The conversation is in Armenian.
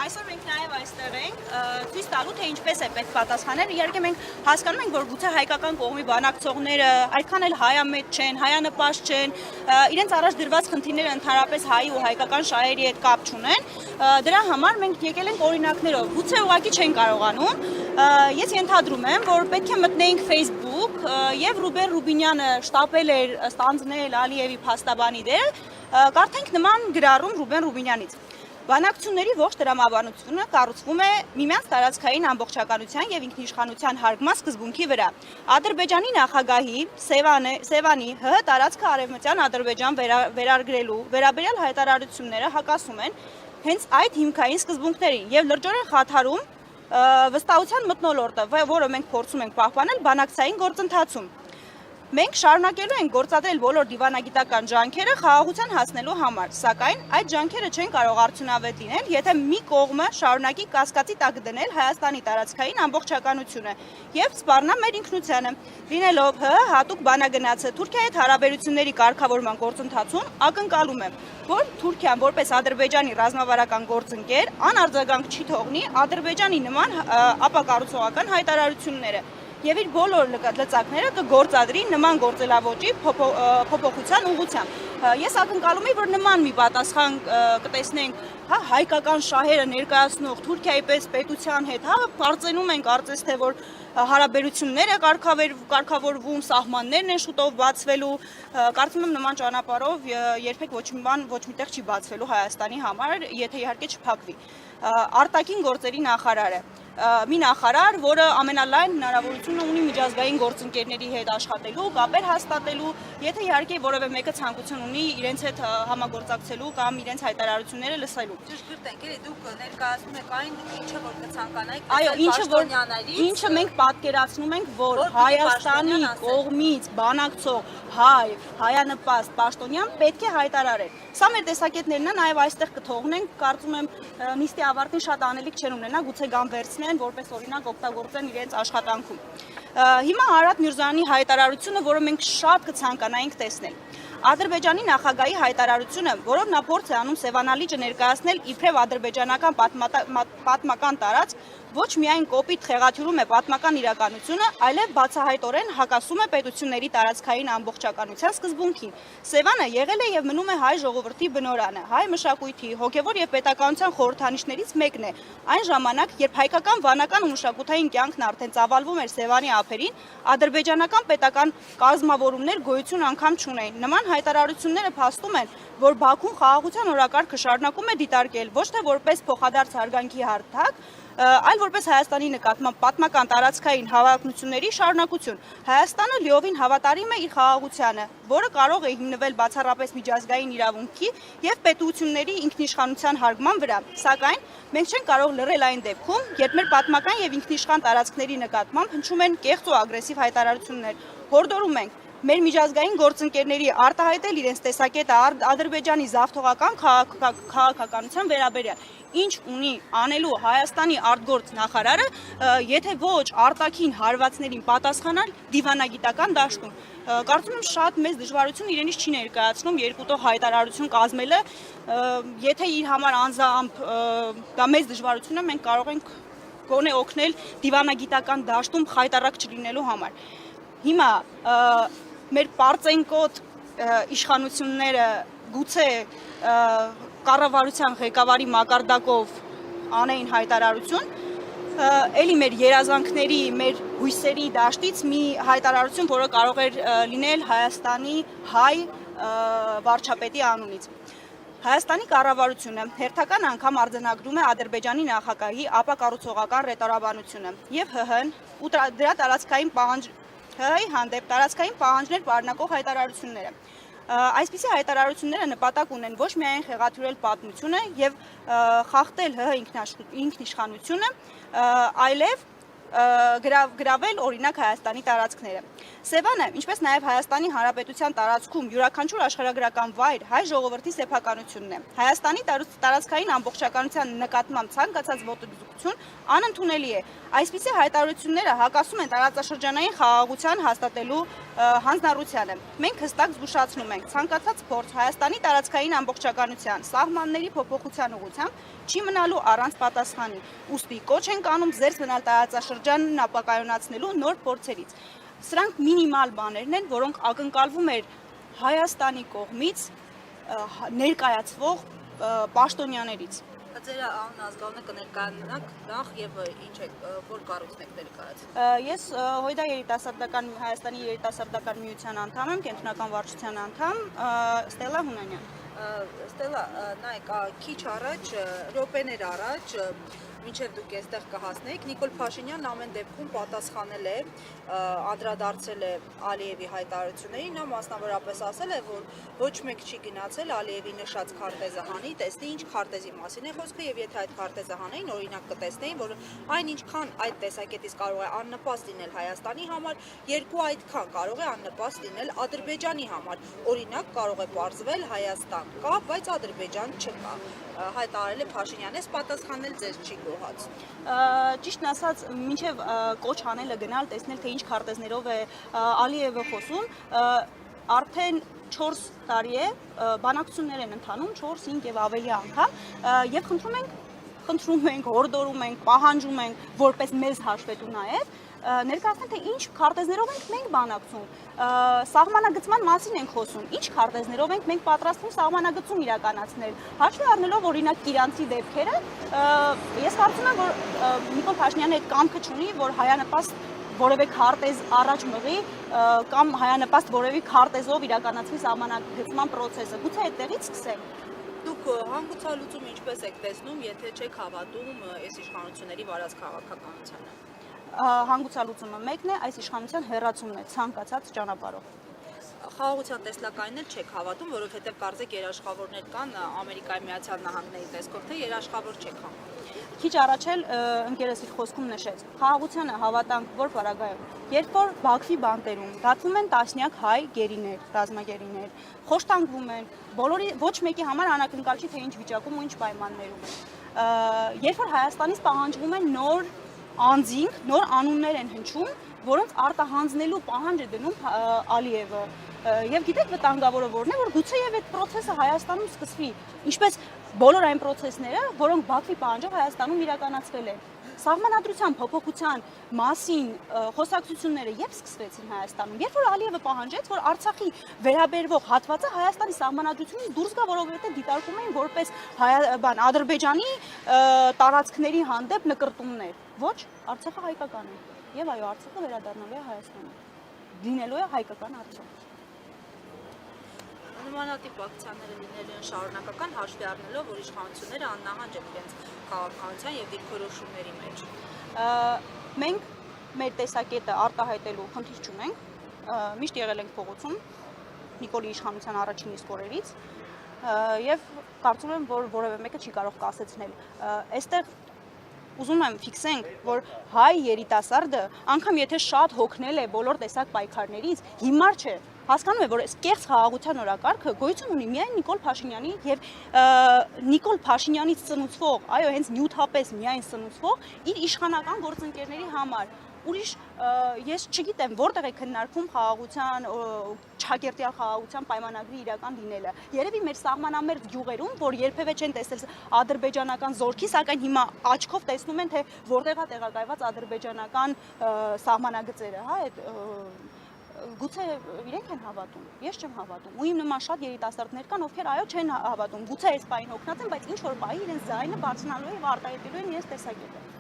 Այսօր մենք նաև այստեղ ենք ցույց տալու թե ինչպես է պետք պատասխանել։ Իհարկե մենք հասկանում ենք, որ գուցե հայկական կողմի բանակցողները այդքան էլ հայամետ չեն, հայանպաստ չեն, իրենց առաջ դրված խնդիրները ընդհանրապես հայի ու հայկական շահերի հետ կապ չունեն։ Դրա համար մենք եկել ենք օրինակներով, գուցե ուղղակի չեն կարողանում։ Ես ենթադրում եմ, որ պետք է մտնեինք Facebook եւ Ռուբեն Ռուբինյանը շտապել էր ստանձնել Ալիևի փաստաբանի դեր, կարդենք նման գրառում Ռուբեն Ռուբինյանից։ Բանակցությունների ողջ տրամաբանությունը կառուցվում է միմյանց տարածքային ամբողջականության եւ ինքնիշխանության հարգման սկզբունքի վրա։ Ադրբեջանի նախագահի Սևանի ՀՀ տարածքը արևմտյան Ադրբեջան վերարգրելու վերաբերյալ հայտարարությունները հակասում են հենց այդ հիմքային սկզբունքներին եւ լրջորեն խաթարում վստահության մթնոլորտը, որը մենք փորձում ենք պահպանել բանակցային գործընթացում։ Մենք շարունակելու ենք գործադրել բոլոր դիվանագիտական ջանքերը խաղաղության հասնելու համար, սակայն այդ ջանքերը չեն կարող արդյունավետ լինել, եթե մի կողմը շարունակի կասկածի տակ դնել Հայաստանի տարածքային ամբողջականությունը եւ սպառնա մեր ինքնությանը։ Լինելով ՀՀ հատուկ բանագնացը Թուրքիայի հետ հարաբերությունների կարգավորման գործընթացում ակնկալում եմ, որ Թուրքիան որպես Ադրբեջանի ռազմավարական գործընկեր անարձագանք չի թողնի Ադրբեջանի նման ապակառուցողական հայտարարությունները եւ իր բոլոր լծակները կգործադրի նման գործելավոճի փոփոխության ուղղությամբ։ Ես ակնկալում եմ, որ նման մի պատասխան կտեսնենք, հայկական շահերը ներկայացնող Թուրքիայի պես պետության հետ, կարծենում ենք կարծես թե որ հարաբերությունները կարգավորվում, սահմաններն են շուտով բացվելու, կարծում եմ նման ճանապարհով երբեք ոչ մի բան ոչ միտեղ չի բացվելու Հայաստանի համար, եթե իհարկե չփակվի։ Արտաքին գործերի նախարարը մի նախարար, որը ամենալայն հնարավորությունը ունի միջազգային գործընկերների հետ աշխատելու, կապեր հաստատելու, եթե իհարկե որևէ մեկը ցանկություն ունի իրենց հետ համագործակցելու կամ իրենց հայտարարությունները լսելու։ Ճշգրտ ենք, էլի դուք ներկայացնում եք այն, ինչը որ կցանկանայիք, այո, ինչը մենք պատկերացնում ենք, որ Հայաստանի կողմից բանակցող հայանպաստ պաշտոնյան պետք է հայտարարել։ Սա մեր տեսակետներն են, նաև այստեղ կթողնենք, կարծում եմ նիստի ավարտին շատ անելիք չեն ունենա, գուցե գան վերցնեն, որպես օրինակ օգտագործեն իրենց աշխատանքում։ Հիմա Արադ Միրզոյանի հայտարարությունը, որը մենք շատ կցանկանայինք տեսնել։ Ադրբեջանի նախագահի հայտարարությունը, որով նա փորձ է անում Սևանալիճը ներկայացնել իբրև ադրբեջանական պատմական տարածք, ոչ միայն կոպիտ խեղաթյուրում է պատմական իրականությունը, այլև բացահայտորեն հակասում է պետությունների տարածքային ամբողջականության սկզբունքին։ Սևանը եղել է եւ մնում է հայ ժողովրդի բնօրրանը, հայ մշակույթի, հոգեվոր եւ պետականության խորհրդանիշներից մեկն է։ Այն ժամանակ, երբ հայկական վանական ու մշակութային կյանքն արդեն ծավալվում էր Սևանի ափերին, ադրբեջանական պետական կազմավորումներ գոյություն անգամ չունեին։ Նման հայտարարությունները փաստում են, որ Բաքուն խաղաղության օրակարգը շարունակում է դիտարկել ոչ թե որպես փոխադարձ հարգանքի հարթակ, այլ որպես Հայաստանի նկատմամբ պատմական տարածքային հավակնությունների շարունակություն։ Հայաստանը լիովին հավատարիմ է իր խաղաղությանը, որը կարող է հիմնվել բացառապես միջազգային իրավունքի եւ պետությունների ինքնիշխանության հարգման վրա։ Սակայն մենք չենք կարող լռել այն դեպքում, երբ մեր պատմական եւ ինքնիշխան տարածքների նկատմամբ հնչում են կեղծ ու ագրեսիվ հայտարարություններ։ Հորդորում ենք մեր միջազգային գործընկերների արտահայտել իրենց տեսակետը Ադրբեջանի զավթողական քաղաքականության վերաբերյալ։ Ինչ ունի անելու Հայաստանի արտգործ նախարարը, եթե ոչ արտաքին հարվածներին պատասխանալ դիվանագիտական դաշտում։ Կարծում եմ շատ մեծ դժվարություն իրենից չի ներկայացնում երկուտող հայտարարություն կազմելը, եթե իր համար անձամբ դա մեծ դժվարություն է, մենք կարող ենք գոնե օգնել դիվանագիտական դաշտում խայտառակ չլինելու համար։ Հիմա մեր պարծենկոտ իշխանությունները գուցե կառավարության ղեկավարի մակարդակով անեին հայտարարություն, էլի մեր երազանքների, մեր հույսերի դաշտից մի հայտարարություն, որը կարող էր լինել Հայաստանի հայ վարչապետի անունից։ Հայաստանի կառավարությունը հերթական անգամ արձանագրում է Ադրբեջանի նախագահի ապակառուցողական ռետորաբանությունը եւ ՀՀ-ն ու դրա տարածքային ՀՀ-ի հանդեպ տարածքային պահանջներ պարունակող հայտարարությունները։ Այսպիսի հայտարարությունները նպատակ ունեն ոչ միայն խեղաթյուրել պատմությունը եւ խախտել ՀՀ ինքնիշխանությունը, այլև գրավել օրինակ Հայաստանի տարածքները։ Սևանը, ինչպես նաև Հայաստանի Հանրապետության տարածքում յուրաքանչյուր աշխարհագրական վայր հայ ժողովրդի սեփականությունն է։ Հայաստանի տարածքային ամբողջականության նկատմամբ ցանկացած ոտնձգություն անընդունելի է։ Այսպիսի հայտարարությունները հակասում են տարածաշրջանային խաղաղության հաստատելու հանձնառությանը։ Մենք հստակ զգուշացնում ենք ցանկացած փորձ Հայաստանի տարածքային ամբողջականության, սահմանների փոփոխության ուղղությամբ չի մնալու առանց պատասխանի։ Ուստի կոչ ենք անում զերծ մնալ տարածաշրջանն ապակայունացնելու նոր փորձերից։ Սրանք մինիմալ բաներն են, որոնք ակնկալվում էր Հայաստանի կողմից ներկայացվող պաշտոնյաներից։ Ձեր անազգալը կներկայանաք նախ եւ ինչ է որ կառույցն եք ներկայացնում։ Ես Հույդա երիտասարդական Հայաստանի երիտասարդական միության անդամ եմ, կենտրոնական վարչության անդամ Ստելա Հունանյան։ Ստելա, նայեք, քիչ առաջ, րոպեներ առաջ մինչև դուք այստեղ կհասնեիք, Նիկոլ Փաշինյանն ամեն դեպքում պատասխանել է, անդրադարձել է Ալիևի հայտարարություններին, նա մասնավորապես ասել է, որ ոչ մեկ չի գնացել Ալիևի նշած քարտեզը հանի, տեսնի ինչ քարտեզի մասին է խոսքը եւ եթե այդ քարտեզը հանեին, օրինակ կտեսնեին, որ այն ինչքան այդ տեսակետից կարող է աննպաստ լինել Հայաստանի համար, երկու այդքան կարող է աննպաստ լինել Ադրբեջանի համար։ Օրինակ կարող է պարզվել Հայաստան կա, բայց Ադրբեջան չկա։ Հայտարարել է Փաշինյանն, պատասխանել ձեզ չի գոհաց։ Ճիշտն ասած, մինչև կոչ անելը գնալ, տեսնել թե ինչ քարտեզներով է Ալիևը խոսում, արդեն 4 տարի է բանակցություններ են ընթանում, 4, 5 եւ ավելի անգամ, եւ խնդրում ենք, հորդորում ենք, պահանջում ենք, որպես մեզ հաշվետու նաեւ ներկայացնել թե ինչ քարտեզներով ենք մենք բանակցում, սահմանագծման մասին ենք խոսում, ինչ քարտեզներով ենք մենք պատրաստվում սահմանագծում իրականացնել, հաշվի առնելով օրինակ Իրանցի դեպքերը, ես կարծում եմ, որ Նիկոլ Փաշինյանը այդ կամքը չունի, որ հայանպաստ որևէ քարտեզ առաջ մղի կամ հայանպաստ որևէ քարտեզով իրականացվի սահմանագծման process-ը, գուցե այդտեղից սկսենք։ Դուք հանգուցալուծում ինչպես եք տեսնում, եթե չեք հավատում այս իշխանությունների վարած քաղաքականությանը։ Հանգուցալուծումը մեկն է, այս իշխանության հեռացումն է ցանկացած ճանապարհով։ Խաղաղության տեսլականին էլ չեք հավատում, որովհետև կարծեք երաշխավորներ կան Ամերիկայի Միացյալ Նահանգների տեսքով, թե երաշխավոր չեք համ։ Քիչ առաջ էլ ընկերս իր խոսքում նշեց. խաղաղությանը հավատանք որ պարագայում։ Երբ որ Բաքվի բանտերում դատվում են տասնյակ հայ գերիներ, ռազմագերիներ, խոշտանգվում են, բոլորի ոչ մեկի համար անակնկալ չի թե ինչ վիճակում ու ինչ պայմաններում են։ Երբ որ Հայաստանից պահանջվում են նոր անձինք, նոր անուններ են հնչում, որոնց արտահանձնելու պահանջ է դնում Ալիևը։ Եվ գիտեք վտանգավորը որն է, որ գուցեև այդ process-ը Հայաստանում սկսվի, ինչպես բոլոր այն process-ները, որոնք Բաքվի պահանջով Հայաստանում իրականացվել են։ Սահմանադրության փոփոխության մասին խոսակցությունները երբ սկսվեցին Հայաստանում, երբ որ Ալիևը պահանջեց, որ Արցախի վերաբերվող հատվածը Հայաստանի սահմանադրությունից դուրս գա, որովհետև դիտարկում էին որպես Ադրբեջանի տարածքների հանդեպ նկրտումներ։ Ոչ, Արցախը հայկական է։ Եվ այո, Արցախը վերադառնալու է Հայաստանը։ Լինելու է հայկական Արցախ։ Նմանատիպ ակցիաները լինելու են շարունակական հաշվի առնելով, որ իշխանությունները աննահանջ են իրենց քաղաքականության եւ դիրքորոշումների մեջ։ Մենք մեր տեսակետը արտահայտելու խնդիր չունենք, միշտ եղել ենք փողոցում Նիկոլի իշխանության առաջին իսկ օրերից եւ կարծում եմ, որ որևէ մեկը չի կարող կասեցնել։ Այստեղ ուզում եմ ֆիքսենք, որ հայ երիտասարդը, անգամ եթե շատ հոգնել է բոլոր տեսակ պայքարներից, հիմար չէ։ Հասկանում է, որ այս կեղծ խաղաղության օրակարգը գոյություն ունի միայն Նիկոլ Փաշինյանի եւ Նիկոլ Փաշինյանից ծնուցվող, այո, հենց նյութապես միայն ծնուցվող իր իշխանական գործընկերների համար։ Ուրիշ ես չգիտեմ որտեղ է քննարկվում խաղաղության, ճակերտյալ խաղաղության պայմանագրի իրական լինելը։ Երևի մեր սահմանամերձ գյուղերում, որ երբևէ չեն տեսել ադրբեջանական զորքի, սակայն հիմա աչքով տեսնում են, թե որտեղ է տեղակայված ադրբեջանական սահմանագծերը, հա, այդ գուցե իրենք են հավատում, ես չեմ հավատում։ Ու իմ նման շատ երիտասարդներ կան, ովքեր այո չեն հավատում։ Գուցե այս պահին հոգնած են, բայց ինչ որ պահի իրենց ձայնը բարձրանալու է եւ արտահայտելու են իրենց տեսակետը։